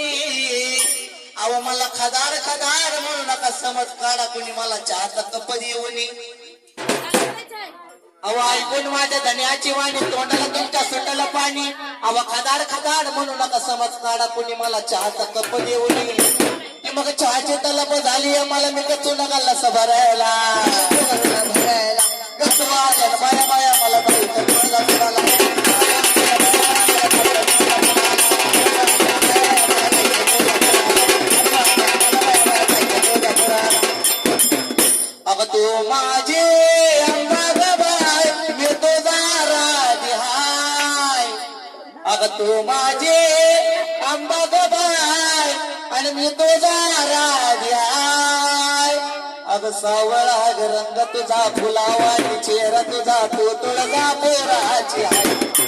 अहो मला खदार खदार म्हणू नका समज काढा कुणी मला चहाचा कप देऊनी अहो ऐकून माझ्या धन्याची वाणी तोंडाला तुमच्या सुटाला पाणी अहो खदार खदार म्हणू नका समज काढा कुणी मला चहाचा कप देऊनी की मग चहाची तलब झाली मला मी कचू नका लस भरायला कसवा माया माया मला बाई अग तू माझे अंबाबाई मी तुझा राधी हाय अग तू माझे अंबाबाई आणि मी तुझा राधी हाय अग सावळा रंग तुझा फुलावानी चेहरा तुझा तू तुळजा पोराची हाय